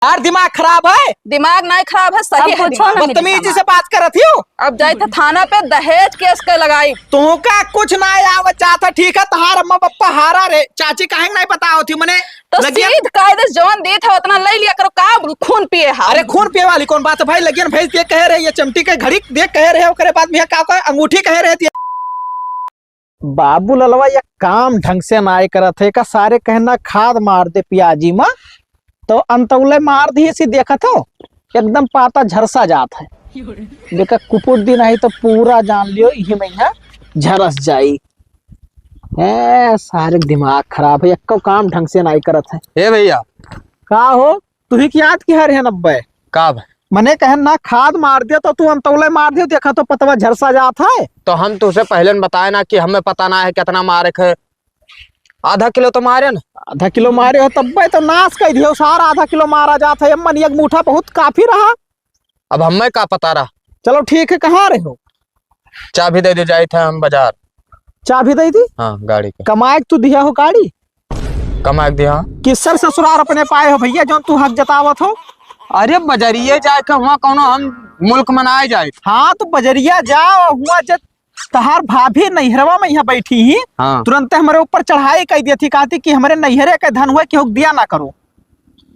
यार दिमाग खराब है। दिमाग नहीं खराब है, सही है। बदतमीजी से बात करत हो। अब जाए थे थाना पे दहेज केस के लगाई। तू का कुछ ना आवत चाहता, ठीक है। तहार अम्मा पप्पा हारा रे, चाची काहे नहीं पता होती मने तो सीध कायदे जवान दी था उतना ले लिया करो। का खून पिए हा? अरे खून पिए वाली कौन बात है भाई? लगियन भेज दे कह रहे, ये चमटी के घड़ी देख कह रहे, ओकरे बाद में का अंगूठी कह रहे थी। बाबू ललवा ये काम ढंग से ना करत है का, सारे कहना खाद मार दे पियाजी माँ, तो अंतौले मार दी सी देखा था एकदम पाता झरसा जात है। देखा कुपुर दिन आई तो पूरा जान लियो ये महीना झरस जाई है। सारे दिमाग खराब है, एक काम ढंग से नहीं करत है। ए भैया का हो तू ही की याद की हर है 90 का मने कहन ना खाद मार दिया तो तू अंतौले मार दियो, देखा तो पतवा झरसा जात है। तो हम तुझसे पहले बताए ना कि हमें पता ना है कितना मारे है। आधा किलो तो मारे ना। आधा किलो मारे हो तब तो नाश कर दियो, सारा आधा किलो मारा जाता है। मन एक मुठा बहुत काफी रहा। अब हमें का पता रहा। चलो ठीक है, कहाँ रहे हो? चाबी दे दे जाए थे हम बाजार। चाबी दे दी? हाँ गाड़ी के। कमाए तू दिया हो गाड़ी? कमाए दिया। किसर ससुराल अपने पाए हो भैया जो तू हक जतावत हो? अरे बजरिए जाए के वहाँ कौनो हम मुल्क मनाए जाए। हाँ तो बजरिया जाओ, हुआ जब तहार भाभी नैहरवा में यहाँ बैठी ही। हाँ। तुरंत हमारे ऊपर चढ़ाई कर दी थी, कहती कि हमारे नैहरे का धन हुआ कि हुक दिया ना करो।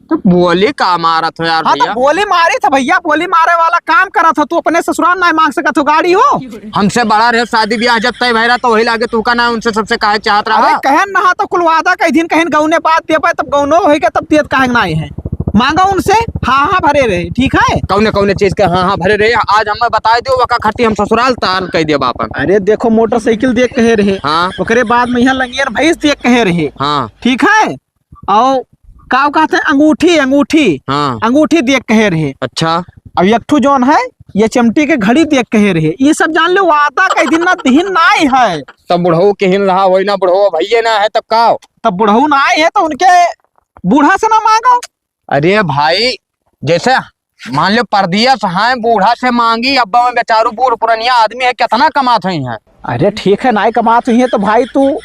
तो बोली का मारा था यार? हाँ भैया तो बोली मारी था भैया, बोली मारे वाला काम करा था। तू अपने ससुराल नहीं मांग सका तो गाड़ी हो? हमसे बड़ा रहे, शादी ब्याह जब तय भैरा तो वही लागे तू का ना उनसे सबसे काहे चाहत रहा। अरे कहन नहा तो कुल वादा कई दिन कहन गौने बात दे पाए तब गौनो होगा तब दियत काहे नहीं है। मांगा उनसे हाँ हाँ भरे रहे, ठीक है। कौने कौने चीज के हाँ हाँ भरे रहे आज हमें बता दियो वका खर्ची हम ससुराल ताल कह दिया बापन। अरे देखो मोटरसाइकिल देख कहे रहे। हाँ। ओकरे बाद में यहाँ लंगियर भैंस देख कहे रहे। हाँ ठीक है। और का कहते हैं अंगूठी, अंगूठी हाँ अंगूठी देख कहे रहे। अच्छा। अब एक ठू जौन है ये चमटी के घड़ी देख कहे रहे। ये सब जान लो वादा कई दिन ना दिन नहीं है। तब बुढ़ऊ के हिन रहा वही ना, बुढ़ऊ भैया ना है तब का। तब बुढ़ऊ ना आए है तो उनके बूढ़ा से ना मांगो। अरे भाई जैसे मान लो परदिया है बूढ़ा से मांगी, अब्बा में बेचारू बूढ़ पुरानिया आदमी है, कितना कमात है। अरे ठीक है ना कमात हुई है तो भाई तू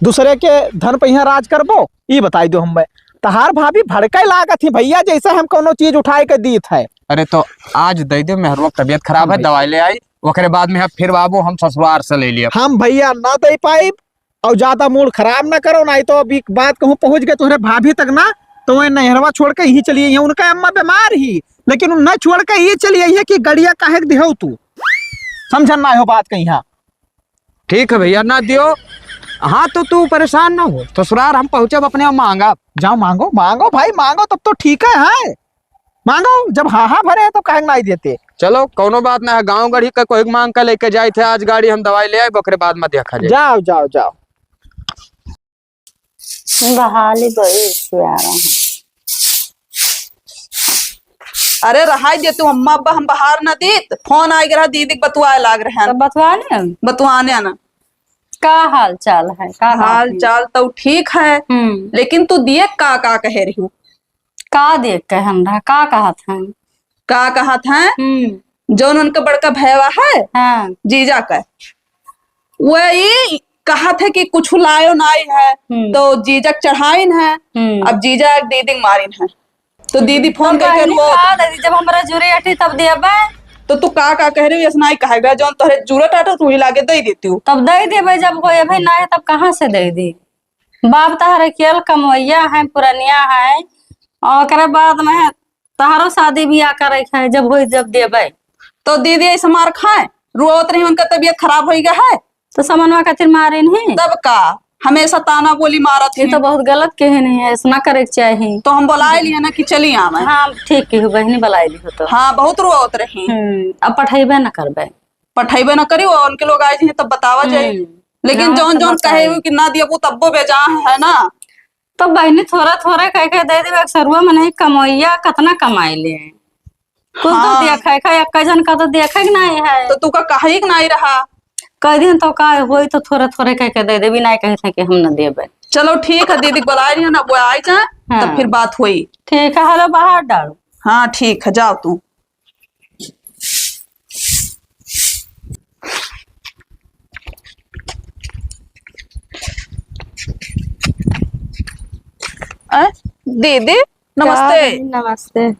दूसरे के धन पे यहाँ राज करबो? ये बताई दो हमें। तहार भाभी भड़काई लागत थी भैया जैसे हम कोनो चीज उठाए के दी थे। अरे तो आज दे दो, मेहरुआ तबियत खराब है, दवाई ले आई। ओकरे बाद में फिर बाबू हम ससुराल से ले लिया। हम भैया ना दे पाई और ज्यादा मूड खराब ना करो, नहीं तो अभी बात कहूँ पहुंच गए तुम्हारे भाभी तक ना तो वह नहरवा छोड़ के ही चलिए। यहाँ उनका अम्मा बीमार ही, लेकिन न छोड़ के ही चलिए है कि गड़िया काहे दिहो तू। समझन ना हो बात कहीं। हाँ ठीक है भैया ना दियो। हाँ तो तू परेशान ना हो, ससुराल हम पहुंचे अपने मांगा। जाओ मांगो मांगो भाई मांगो, तब तो ठीक है मांगो। जब हाँ हाँ भरे तो काहे नहीं देते। चलो कोनो बात ना है, गाँव गढ़ी का कोई मांग कर लेके जाए थे आज गाड़ी, हम दवाई ले आए। ओकरे बाद में देखा जाए। जाओ जाओ जाओ। बहाली बड़ी आ रहा हूँ। अरे रहा दे तू अम्मा अब्बा हम बाहर न दीत। फोन आ गया दीदी बतुआ लाग रहे हैं। बतवाने बतुआने ना का हाल चाल है? का हाल चाल तो ठीक है, लेकिन तू दिए का कह रही हूँ? का देख के हम रहा का कहत हैं? का कहत हैं? जौन उनका बड़का भैया है हाँ। जीजा का, वही कहा था कि कुछ लायो नाई है तो जीजक चढ़ाइन है। अब जीजा दीदी मारिन है तो दीदी फोन करके जब हमारा जुरे अटी तब देबे। तो तू का कह रही हो? नहीं कहेगा जौन तोहरे जरूरत आटा तू ही लागे दे देती हूँ। तब दे देबे, जब कोई भाई ना है तब कहाँ से दे दी? बाप तहरे केल कमवैया है, पुरनिया है, और ओकरे बाद में तहारो शादी ब्याह करे है। जब हो जब देबे तो दीदी ऐसा मार खाए रोत रही, उनका तबीयत खराब हो गया है तो समनवा खातिर मारे नहीं। तब का हमेशा ताना बोली मारत ये तो बहुत गलत कहे नहीं है, ऐसा करे चाहिए। तो हम बुलाए लिए ना कि चली आवे। हाँ ठीक की बहनी बुलाई ली हो तो। हाँ बहुत रोत रही। अब पठेबे न करबे, पठेबे न करी, उनके लोग आए तब बतावा जाए। लेकिन जौन जौन कहे कि ना दियो तब्बो बेजा है ना। तो बहनी थोड़ा थोड़ा कह के दे दे। सरुआ में नहीं कमैया कितना कमाई ले कुछ तो देखा है जन का तो देखे नहीं है। तो तू का कही नहीं रहा कह दिन तो का हो तो थोड़ा थोड़ा कह के दे दे, भी नहीं कहे कि हम न देबे। चलो ठीक है, दीदी बुलाए रही है ना, वो आए जाए तब फिर बात हुई। ठीक है, हेलो बाहर डालो। हाँ ठीक है, जाओ तू। दीदी नमस्ते। नमस्ते।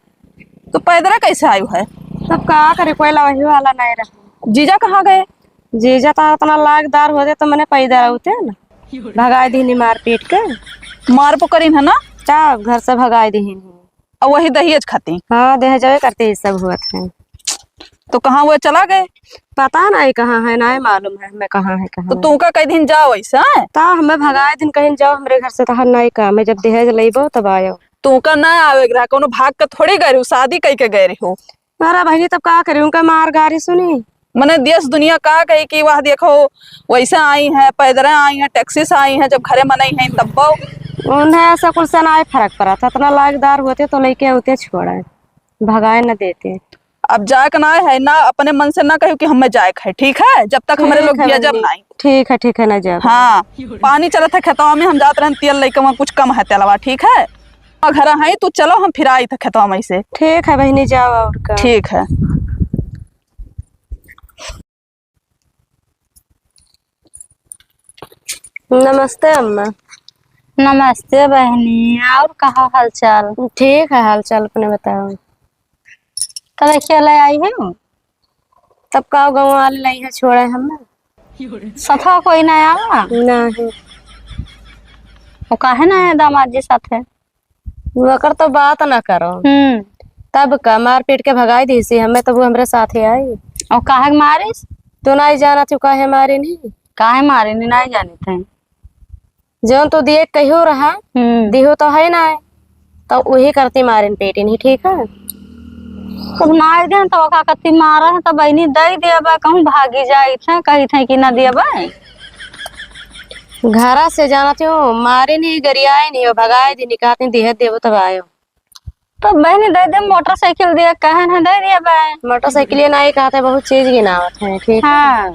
तो पैदल कैसे आयु है? तब का करे, कोई वही वाला नहीं रहा। जीजा कहाँ गए? जीजा तो इतना लागदार होते तो मैंने पैदा होते ना, भगाई दी मार पीट के। मार पुकरीन है ना? क्या घर से भगाई दी। और वही दहेज खाती? हाँ दहेज करते ही सब हुआ था। तो कहाँ वो चला गए? पता नहीं कहाँ है, ना मालूम है हमें कहाँ है तो कहाँ। तू का कई दिन जाओ ऐसा है? ता हमें भगाए दिन कहीं जाओ हमारे घर से, तहर नहीं काम है, जब दहेज लेबो तब आयो। तू का ना आवे ग्रह कोनो भाग के थोड़ी गए रही, शादी कई के गए रही हो। मारा बहनी तब का करे, उनका मार गारी सुनी। मैंने देश दुनिया का कही कि वह देखो वैसे आई है, पैदल आई है, टैक्सी से आई है, जब घरे मनाई है तब उन्हें ऐसा कुछ से ना फर्क पड़ा था, इतना लायकदार होते तो लेके होते छोड़ा, भगाए न देते। अब जाए ना है ना, अपने मन से ना कहो कि हमें जाए है, ठीक है? जब तक हमारे लोग दिया जब नहीं। ठीक है ना जा। हाँ पानी चला था खेतवा में, हम जाते रहे तेल लेके, वहाँ कुछ कम है तेलवा, ठीक है? और घर है तू चलो, हम फिर आई था खेतवा में से। ठीक है बहनी जाओ और का। ठीक है। नमस्ते अम्मा। नमस्ते बहनी, और कहा हाल चाल? ठीक है हाल चाल अपने बताओ। कल अकेले आई हूँ? तब का गाँव वाले लाई है छोड़े हमें। सफा कोई नहीं आवा? नहीं। वो काहे ना है दामाद जी साथे? वकर तो बात ना करो। तब का मार पीट के भगाई दी सी हमें, तो वो हमारे साथ ही आई। और काहे मारिस? तो नहीं जाना तू काहे मारी नहीं? काहे मारे नहीं जाने थे? जो तो दिए कहो रहा दिहो तो है ना, तो वही करती मारिन पेटी नहीं, ठीक है? तो मार दे तो का कति मारा है, तो बहनी दे दिया कहूँ भागी जाई थे, कही थे कि ना दिया। घरा से जाना थी मारे नहीं, गरियाए नहीं, भगाए दी निकालती दिहे देवो तब आयो। तो बहनी दे दे, मोटरसाइकिल दिया कहे ना दे दिया बहन। मोटरसाइकिल नहीं कहते, बहुत चीज गिनावत है, ठीक। हाँ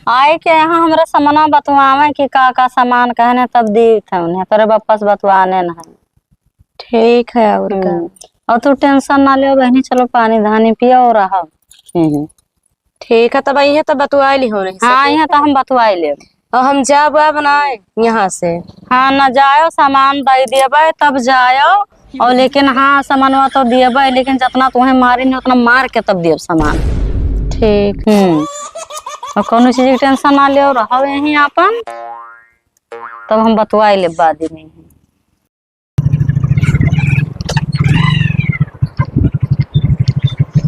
आए के यहाँ हमारा सामान बतवावे कि का सामान कहने, तब दी थे उन्हें, तेरे वापस बतवाने न है। ठीक है और का। और तू टेंशन ना ले बहनी, चलो पानी धानी पिया और रहा। ठीक है तब आई तो बतवाई ली हो नहीं। हाँ यहाँ तो हम बतवाई ले। और हम जा बनाए यहाँ से। हाँ न जायो, सामान दे दिए तब जायो। और लेकिन हाँ सामानवा तो दिए, लेकिन जितना तुम्हें मारी नहीं उतना मार के तब दिए सामान। ठीक। और कोनो चीज की टेंशन ना ले, रहो यहीं अपन, तब हम बतवाई ले बाद में।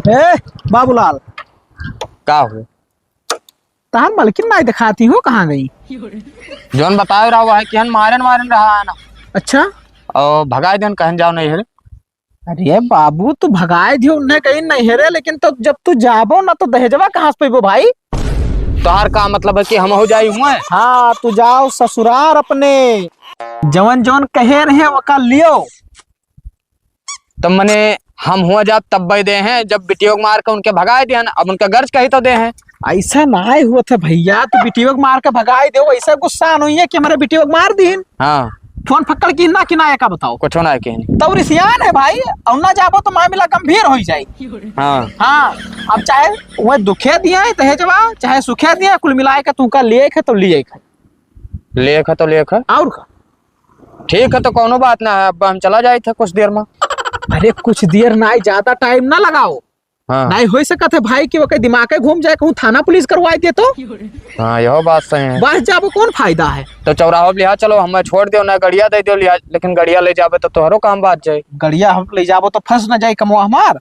ए बाबूलाल, का हो? तहार मलकिन नहीं दिखाती हो, कहाँ गई? जोन बताए रहा है कि हम मारन रहा है ना। अच्छा। और भगाए दिन कहन जाओ नहीं है। अरे बाबू तू भगाए दियो उन्हें कहीं नहीं है, लेकिन तो जब तू जाबो ना तो दहेजवा कहाँ से पेबो भाई? तोहार का मतलब है कि हम हो जाई हुए? हाँ तू जाओ ससुराल अपने, जवन जवन कहे रहे वका लियो। तब मने हम हुआ जाब तब भाई दे हैं, जब बिटियों को मार के उनके भगाए दिया ना, अब उनका गर्ज कही तो दे हैं। ऐसा ना हुआ था भैया, तू बिटियों को मार के भगाए दो, ऐसा गुस्सा नहीं है कि हमारे बिटियों को मार दी। हाँ फोन फक्कड़ की ना किनाया का बताओ? कुछ होना है कि तब रिसियान है भाई, और ना जाबो तो मामला गंभीर हो जाए। हाँ हाँ अब चाहे वह दुखे दिया है दहेजवा, चाहे सुखे दिया, कुल मिलाए के तू का लिए है तो लिए है। लेख है तो लेख है। और का ठीक है तो कोनो बात ना है, अब हम चला जाए थे कुछ देर में। अरे कुछ देर ना, ज्यादा टाइम ना लगाओ। हाँ नहीं हो सकता है भाई कि वो कहीं दिमाग घूम जाए, कहूँ थाना पुलिस करवाए दे तो। हाँ यह बात सही है। बस जाबो कौन फायदा है? तो चौराहा लिहा चलो, हमें छोड़ दो ना, गड़िया दे दो लिहा, लेकिन गड़िया ले जाबे तो तोहरो काम बात जाए। गड़िया हम ले जाबो तो फंस न जाए कमवा हमार।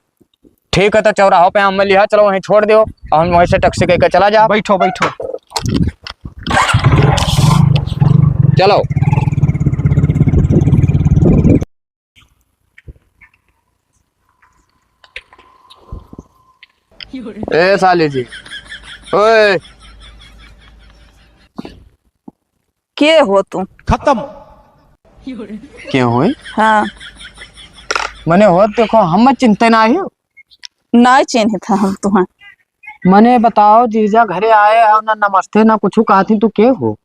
ठीक है तो चौराहा पे हमें लिहा चलो, वहीं छोड़ दो और हम वहीं से टैक्सी करके चला जा। बैठो बैठो चलो। ए साली जी, ओए के हो तुम? खत्म। क्यों हुई? हाँ मने हो देखो, हम चिंता ना हो ना चिन्ह था हम तुम्हें। मने बताओ, जीजा घरे आए और ना नमस्ते ना कुछ कहा थी, तू के हो?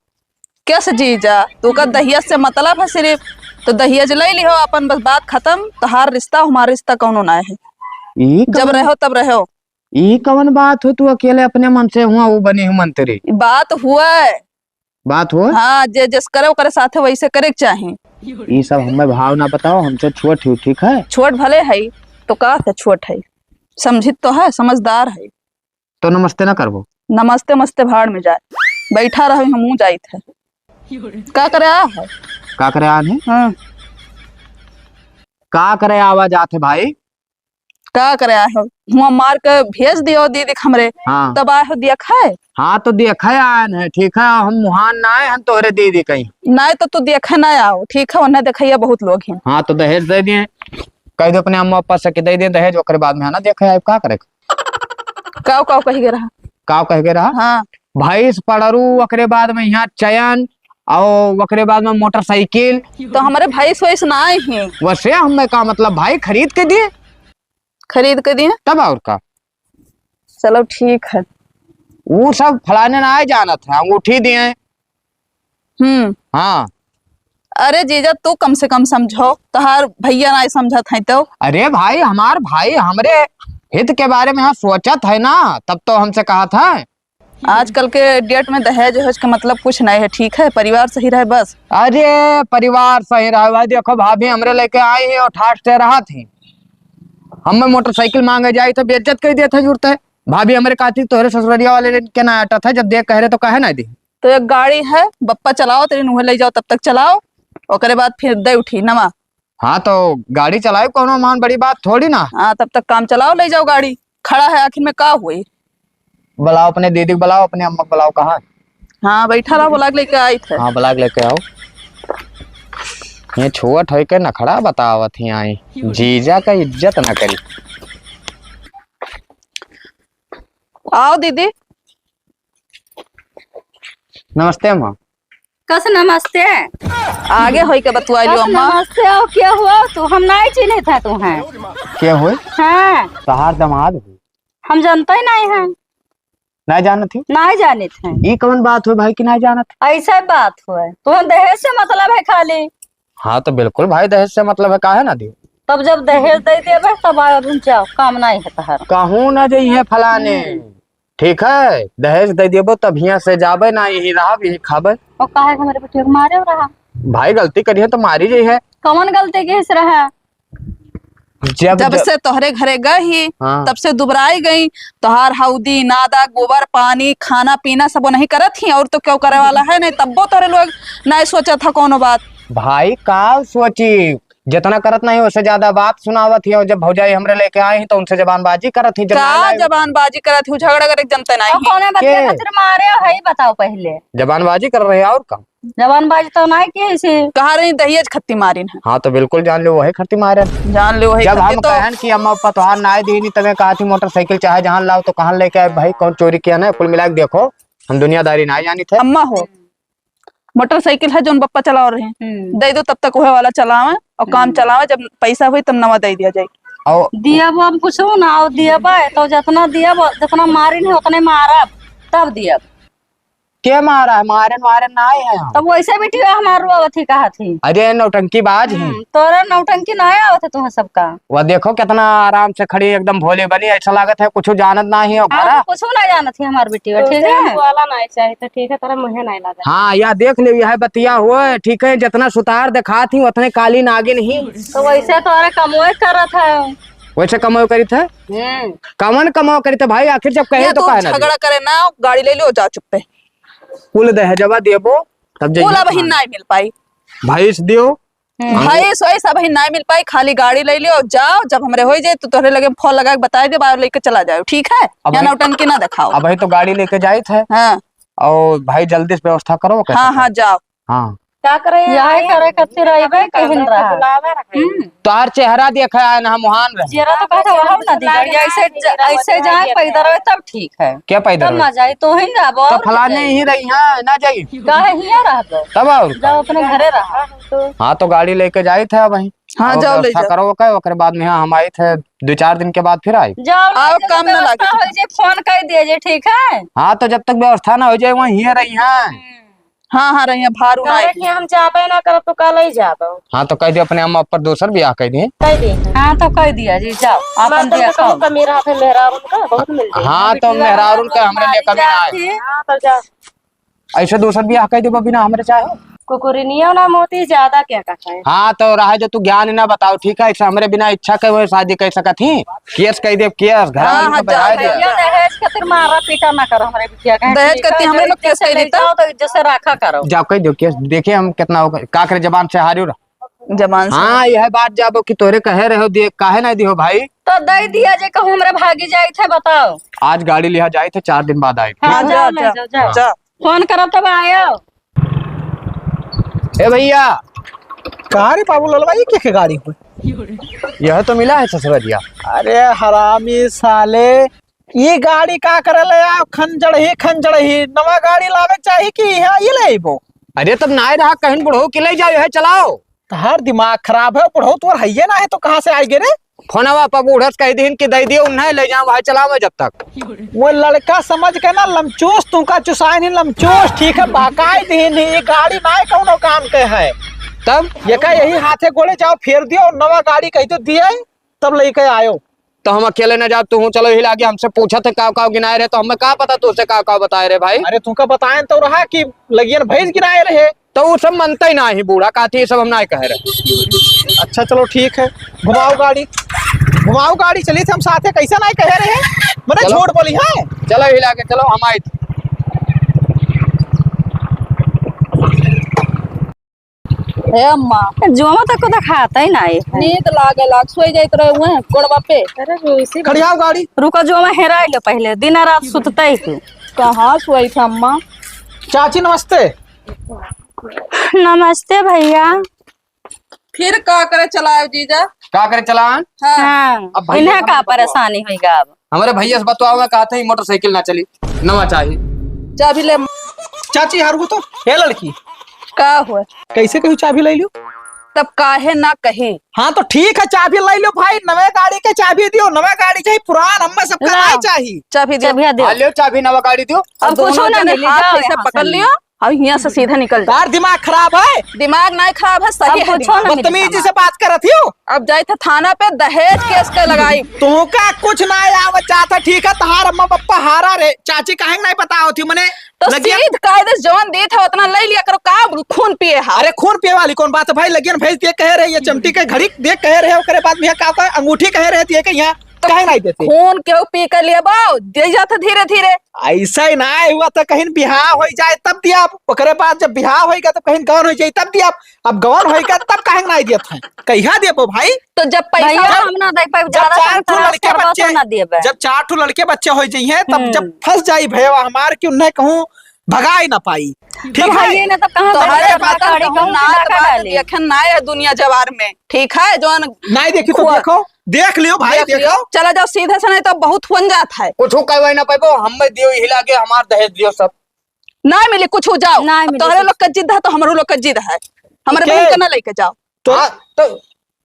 कैसे जीजा? तू का दहेज से मतलब है सिर्फ, तो दहेज ले लियो अपन, बस बात खत्म। तहार रिश्ता हमारा रिश्ता कौनो ना है, जब रहो तब रहो। ई कवन बात हो, तू अकेले अपने मन से हुआ वो बनी हूँ मंत्री? बात हुआ है, बात हो? हाँ जे जिस करे वो करे साथे वैसे करे के चाहे। ये सब हमें भाव ना बताओ, हमसे छोट हो, ठीक है? छोट भले है तो का थे छोट है, समझित तो है, समझदार है। तो नमस्ते ना करबो। नमस्ते मस्ते भाड़ में जाए, बैठा रहे हमू जाई थे। का करे आ है? का करे आन है? हाँ का करे आवाज आते भाई? का करे आ है? हुआ मार के भेज दियो दीदी हमरे, हाँ तब आए हो दिया खाए। हाँ तो देखा आन है, ठीक है? हम मुहान ना आए, हम तोहरे दीदी कहीं। नहीं तो तू देखे ना आओ, ठीक है? उन्हें देखिए बहुत लोग हैं। हाँ तो दहेज दे दिए, कह दो अपने अम्मा पापा से कि दे दिए दहेज, ओकरे बाद में है ना देखे आए का करे। काव काव कही रहा। का कह के रहा? हाँ भैंस पड़रू, ओकरे बाद में यहाँ चयन, और ओकरे बाद में मोटरसाइकिल। तो हमारे भाई सोइस ना आए हैं, वैसे हमें का मतलब भाई खरीद के दिए खरीद के दिए। तब और का। चलो ठीक है। वो सब फलाने ना आए जाना था, अंगूठी दिए। हाँ अरे जीजा तू कम से कम समझो, तहार भैया ना समझा था तो। अरे भाई हमार भाई हमरे हित के बारे में यहाँ सोचा था ना, तब तो हमसे कहा था। आजकल के डेट में दहेज वहेज का मतलब कुछ नहीं है, ठीक है? परिवार सही रहे बस। अरे परिवार सही रहा भाई, देखो भाभी हमरे लेके आई है और ठाठ से रहा थी, हमें मोटरसाइकिल मांगे जाई तो बेइज्जत कर दिया था। जुड़ता है भाभी हमारे कहती तोहरे ससुरिया वाले के ना आटा था, जब देख कह रहे तो कहे ना दी। तो एक गाड़ी है, बप्पा चलाओ, तेरे नुहे ले जाओ, तब तक चलाओ, ओकरे बाद फिर दे उठी नवा। हाँ तो गाड़ी चलाए, कोनो मान बड़ी बात थोड़ी ना। हाँ तब तक काम चलाओ, ले जाओ गाड़ी, खड़ा है आखिर में का हुई। बुलाओ अपने दीदी को, बुलाओ अपने अम्मा को, बुलाओ। कहाँ? हाँ बैठा रहा, बुला के लेके आई थे। हाँ बुला के लेके आओ। ये छोट है के नखड़ा बतावत ही आई, जीजा का इज्जत ना करी। आओ दीदी। नमस्ते अम्मा। कस नमस्ते। आगे होई के बतुआ लियो कस अम्मा। नमस्ते हो, क्या हुआ? तू हम नहीं चिन्हे था तू है। क्या हुए? हाँ तहार दमाद हुई? हम जानते ही नहीं है। नहीं जाना थी? नहीं जाने थे। ये कौन बात हुई भाई कि नहीं जाना थी? ऐसा बात हुआ तो दहेज से मतलब है खाली। हाँ तो बिल्कुल भाई, दहेज से मतलब है, काहे ना दी। तब जब दहेज दे देवे तब आयो तुम जाओ, काम नहीं है तहर। कहूँ ना जाइए फलाने, ठीक है? दहेज दे देबो तब यहाँ से जाबे ना, यही रहा यही खाबे। और काहे हमारे बेटे को मारे हो रहा? भाई गलती करिए तो मारी जाइ है। कौन गलती किस रहा? जब से तोहरे घरे गई हाँ। तब से दुबराई गई, तोहार हौदी नादा गोबर पानी खाना पीना सब वो नहीं करत ही, और तो क्यों करे वाला है नहीं, तब्बो तोहरे लोग नहीं सोचा था कोनो बात। भाई का सोची, जितना करत नहीं उससे ज्यादा बात सुनावत ही। और जब भौजाई हमरे लेके आए हैं तो उनसे जबानबाजी करत ही। का जबानबाजी करत हूँ, झगड़ा करे जमते नहीं। कौन बच्चे खातिर मारे हो है बताओ पहले। जबानबाजी कर रहे हैं और का? जबानबाजी तो नहीं की से। कहा रही दहेज खत्ती मारिन है। हाँ तो बिल्कुल जान लो वही खर्ची मारे। जान लो वही जब हम खत्ती तो। कहन कि अम्मा पापा तुहार ना दी नहीं, तब कहा थी मोटरसाइकिल चाहे जहाँ लाओ, तो कहाँ लेके आए भाई? कौन चोरी किया ना? कुल मिला के देखो, हम दुनियादारी ना जानी थे। अम्मा हो, मोटरसाइकिल है जो पप्पा चला रहे हैं, दे दो तब तक वह वाला चलावे और काम चलावे, जब पैसा हुई तब नवा दे दिया जाए। और दिया हम कुछ ना और दिया तो जितना दिया जितना मारी नहीं उतने मारा तब दिया। क्या मारा है? मारे मारे ना आए हैं हम। तब वैसे भी ठीक हमारो अवथी कहा थी। अरे नौटंकी बाज है। तोरा नौटंकी ना आया थे तुम्हें सबका। वह देखो कितना आराम से खड़ी, एकदम भोले बनी, ऐसा लागत है कुछ जानत ना ही। और घरा कुछ ना जाना थी हमारी बेटी, ठीक है? वाला नहीं चाहिए तो ठीक है, तेरा मुझे नहीं लगा। हाँ यह देख ले, यह बतिया हुआ ठीक है, जितना सुतार दिखा थी उतने काली नागिन ही। तो वैसे तोरा कमोए करत है। वैसे कमाओ करी थे, कमन कमाओ करी थे भाई। आखिर जब कहे तो कहना झगड़ा करे ना, गाड़ी ले लो जाओ चुप पे। कुल दहेजवा देबो तब बोला बहिन नहीं मिल पाई, भैंस दियो भाई सोई सब बहिन नहीं मिल पाई, खाली गाड़ी ले लियो जाओ। जब हमरे हो जाए तो तोहरे लगे फोन लगा के बता दे, बाहर लेके चला जाओ, ठीक है? या नौटंकी ना दिखाओ। अब भाई तो गाड़ी लेके जाए थे। हाँ और भाई जल्दी से व्यवस्था करो। हाँ हाँ जाओ। हाँ क्या करे यही करे खातिर रहबे कहिन रहा। तार चेहरा देखा है ना, मुहान रहे। चेहरा तो कहता वहां ना दी ऐसे जाए पैदा रहे तब ठीक है। क्या पैदा तब मजा आई तो ही जाबो। तो फलाने ही रही है ना जाई, काहे हिया रहबो तब और जाओ अपने घरे रहा। हाँ तो गाड़ी लेके जाए थे वही। हाँ जाओ ले जाओ। करो ओकरे बाद में हम आए थे 2-4 दिन के बाद फिर आए। जाओ आओ काम ना लगे हो जे फोन कर दिए जे, ठीक है? हाँ तो जब तक व्यवस्था ना हो जाए वहीं रही है। हाँ हाँ रही भारू नहीं। हम जाबे ना करब तो कल ही जाबो। हाँ तो कह दियो अपने अम्मा पर दूसर ब्याह कह दिए। कह दी। हाँ तो कह दिया जी, जाओ अपन दिया खाओ। कमी रहा थे मेहरारून का बहुत मिलती। हाँ तो मेहरारून का हमरे लिए कभी ना आए। हां तो जा ऐसे दूसर ब्याह कह दियो बिना हमरे चाहे। कुकुरनिया ना मोती ज्यादा क्या कहता है। हाँ तो रहा जो तू ज्ञान ना बताओ ठीक है, ऐसा हमरे बिना इच्छा के वो शादी कर सकत ही। केस कह दे केस घर हाँ, वाले हाँ, को बजा जा, दे। जा। ये दहेज खातिर मारा पीटा ना करो हमारे बिटिया का। दहेज करती हमरे लोग केस कर देता। तो जैसे रखा करो। जाओ कह दो केस, देखिए हम कितना होगा का करे जबान से हारियो रहा। जमान से हाँ यह बात जाबो कि तोरे कहे रहे हो दे काहे ना दियो भाई। तो दे दिया जे कहूँ हमरे भागी जाए थे बताओ। आज गाड़ी लिया जाए थे 4 दिन बाद आए। हाँ जा, जाओ ले जा, जाओ जाओ। जा। फोन करो तब आयो। ए भैया कहा रे बाबू ललवा ये क्या गाड़ी हुई? यह तो मिला है ससुरजिया। अरे हरामी साले, ये गाड़ी का करे ले आ खंजड़ ही नवा गाड़ी लावे चाहिए कि यहाँ ये ले आइबो? अरे तब ना रहा कहीं बुढ़ो के ले जाओ यह चलाओ। हर दिमाग खराब है, बुढ़ऊ तो है ना है तो कहाँ से आएगे रे? फोनवा पर बूढ़स कह दिन कि दे दियो उन्हें ले जाओ वहां चलाओ जब तक। वो लड़का समझ के ना लमचोस तू का चुसाए नहीं लमचोस ठीक है बाकायद ही नहीं, ये गाड़ी ना है कौनो काम के है। तब ये का यही हाथे गोले जाओ फेर दियो और नवा गाड़ी कही तो दिया तब लेके आयो। तो हम अकेले न जाओ तू चलो हिला के हमसे पूछा थे का गिनाए रहे तो हमें कहा पता तुझसे का बताए रहे भाई। अरे तुमका बताए तो रहा कि लगियन भैंस गिराए रहे। तो वो सब मनता ही ना ही बूढ़ा काती ये सब हम ना कह रहे। अच्छा चलो ठीक है, घुमाओ गाड़ी चली थे हम साथे कैसे ना कह रहे हैं मैंने चलो। झूठ बोली है। चलो हिला के चलो हम आए थे। हे अम्मा जो तक को दिखाता ही ना है। नींद लागे लाग सोई जाइत रहे हुए गोड़वा पे। खड़ियाओ गाड़ी। रुको जो मैं हेरा लो पहले दिन रात सुतते ही तू। कहाँ सोई थी अम्मा? चाची नमस्ते। नमस्ते भैया। फिर का करे चलाओ जीजा? का करे चलान? हाँ। हाँ अब भैया इन्हें का का मतलब परेशानी होगा अब। हमारे भैया से बताओ मैं कहा था ही मोटरसाइकिल ना चली नवा चाहिए। चाबी ले। चाची हारू तो हे लड़की का हुआ? कैसे कहूँ चाबी ले लियो? तब काहे ना कही? हाँ तो ठीक है चाबी ले लो भाई, नवे गाड़ी के चाबी दियो। नवा गाड़ी चाहिए पुरान हमें सबका ला। नहीं चाहिए। चाबी दे। जब दे लियो चाबी नवा गाड़ी दियो। अब कुछ दोनों ना जने मिली, हाथ जाओ ऐसे यहाँ पकड़ से। लियो और यहाँ से सीधा निकल जाओ। तार दिमाग खराब है, दिमाग नहीं खराब है, सही अब है कुछ दिमाग। ना मिली बदतमीजी सामान। से बात करत हो। अब जाए थे थाना पे दहेज केस के लगाई। तुमका कुछ ना आवत चाहता ठीक है, तहार अम्मा पप्पा हारा रे चाची काहे नहीं पता होती मने तो लगियन। सीध कायदे जवान दी था उतना ले लिया करो। का खून पिए हा? अरे खून पिए वाली कौन बात है भाई, लगियन भेज दिए कह रहे ये चमटी के घड़ी देख कह रहे हो करे बाद में का का अंगूठी कह रहे थे कि यहाँ तो काहे नहीं देते। खून क्यों पी कर लिया बाऊ? दे जाता धीरे धीरे। ऐसा ही ना हुआ तो कहीं बिहार हो जाए तब दिया, ओकरे बाद जब बिहार होएगा तो कहीं गौन हो जाए तब दिया। अब गौन होएगा तब काहे नहीं देते हैं, कहिया देबो भाई? तो जब भैया पैसा हम ना देख पाए जब ज्यादा चार ठो तरास लड़के करबो बच्चे तो ना दिए बे। जब 4 ठो लड़के बच्चे हो जाइए तब जब फंस जाई भैया हमार क्यों नहीं कहूँ भगाई ना पाई। ठीक तो है भैया ने तो कहां तुम्हारे से बात गाड़ी कहूं डाली। देखन ना है दुनिया जवार में। ठीक है जो नहीं देखी तो खुआ- देखो, देख लियो भाई देखो। चला जाओ सीधे से, नहीं तो बहुत हुन जाता है। कुछ कहवाई ना पाइबो हमें दियो हिला के हमार दहेज दियो सब। ना मिली कुछ हो जाओ। नहीं अब मिली तोहरे कुछ। लोग का जिद है तो हमारे लोग का जिद है। हमारे के? बहन का ना लेके जाओ। तो हाँ, तो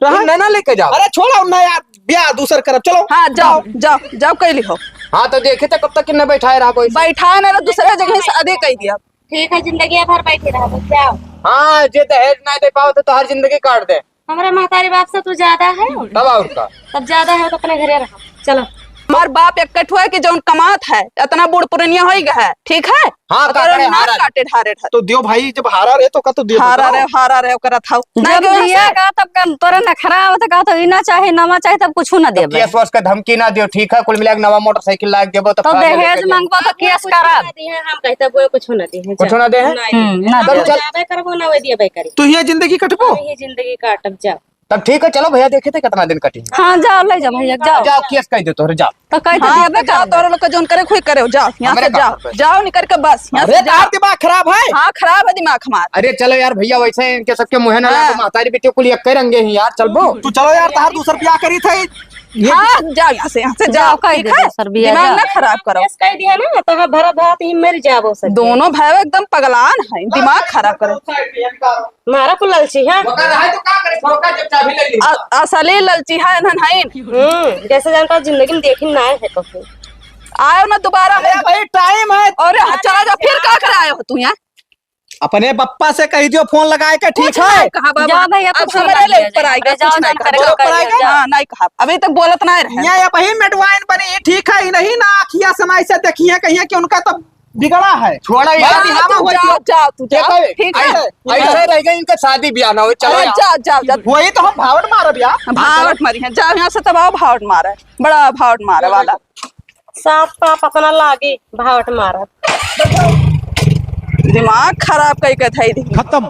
रहा? तुम ना लेके जाओ। अरे छोड़ो ना यार, ब्याह दूसर करब चलो। हाँ जाओ जाओ जाओ कैली हो। हाँ तो देखे तो कब तक किन्ने बैठाए रहा कोई। बैठा ना दूसरे जगह से आधे कह दिया। ठीक है, जिंदगी भर बैठे रहा बस जाओ। हाँ जे दहेज नहीं दे पाओ तो हर जिंदगी काट दे। हमारे महतारी बाप से तू ज्यादा है, तब और का तब ज्यादा है तो अपने घरे रहा। चलो हमार बाप एक कठुआ के जौन कमात है इतना बूढ़ पुरनिया हो गया है। ठीक है। हाँ, और का करे, नाक हारा। काटे ढारे ढारे। तो दियो भाई, जब हारा रहे तो का तो दियो। हारा रे ओकरा था। जब दिया का तब का तोरे न खराब तो का तो इना चाहे नवा चाहे तब कुछ ना देबे। केस वस का धमकी ना दियो ठीक है, कुल मिला के नवा मोटरसाइकिल लाग देबो तो दहेज मांगबो तो केस करब। हम कहते बोले कुछ ना दी है। कुछ ना दे है? ना तब दे। चल ज्यादा करबो ना वे दिया बे करी। तू ये जिंदगी कटबो। ये जिंदगी काटब जाओ। तब ठीक है चलो भैया देखे थे कितना दिन कटी। हां जाओ ले जा भैया जाओ। जाओ केस कह दे तोरे जाओ। तो कह तो हाँ देबे जाओ कर। तोरे लोग का जौन करे खुद करे। जाओ यहाँ से हमरे जाओ कहाँ पर? जाओ निकल के बस यहाँ अरे से तार जाओ। दिमाग खराब है। हाँ खराब है दिमाग हमारा। अरे चलो यार भैया वैसे इनके सबके मुँह ना हाँ। लगे, महतारी बेटी को लिए रंगे ही यार चल बो। तू चलो यार, तार दूसर ब्याह करी थे ये। हाँ जाओ यहाँ से जाओ। जाओ, कह ठीक दे है? दूसर बिया, दिमाग जाओ। ना खराब करो। केस कह दिया ना तो भरत भात ही मर जाबो सब। दोनों भाई एकदम पगलान है, दिमाग खराब करो। मारा को ललची है। असली ललची है जैसे जानता जिंदगी में देखी ना है तो फिर। आयो ना दोबारा। अरे भाई टाइम है। और चला जाओ फिर का कर आए हो तू यहाँ? अपने पप्पा से कह दियो फोन लगाए के ठीक कुछ है। नहीं कहा बाबा। जाओ भैया, अब कुछ हमारे नहीं ले ऊपर आएगा। जाओ, कुछ नहीं ना कहा। करेगा, ऊपर आएगा? जाओ। हाँ नहीं कहा, अभी तक बोलत नहीं रहे। ये वही मेडवाइन बनी ठीक है, नहीं ना अखिया समय से देखिए कहिए कि उनका तो बिगड़ा है। छोड़ा यार, शादी हाँ में हुई जाओ थी। जाओ तू ये जाओ कहे, ठीक है ऐसे रह गए इनका शादी ब्याह ना हो, चलो अरे यार। जाओ जाओ जाओ वही तो हम भावट मारब यार। भावट मारी है, जाओ यहाँ से तब आओ भावट मारा है, बड़ा भावट मारा वाला। साफ पाप अपना लागे भावट मारा। दिमाग खराब कई के थई दी। खत्म।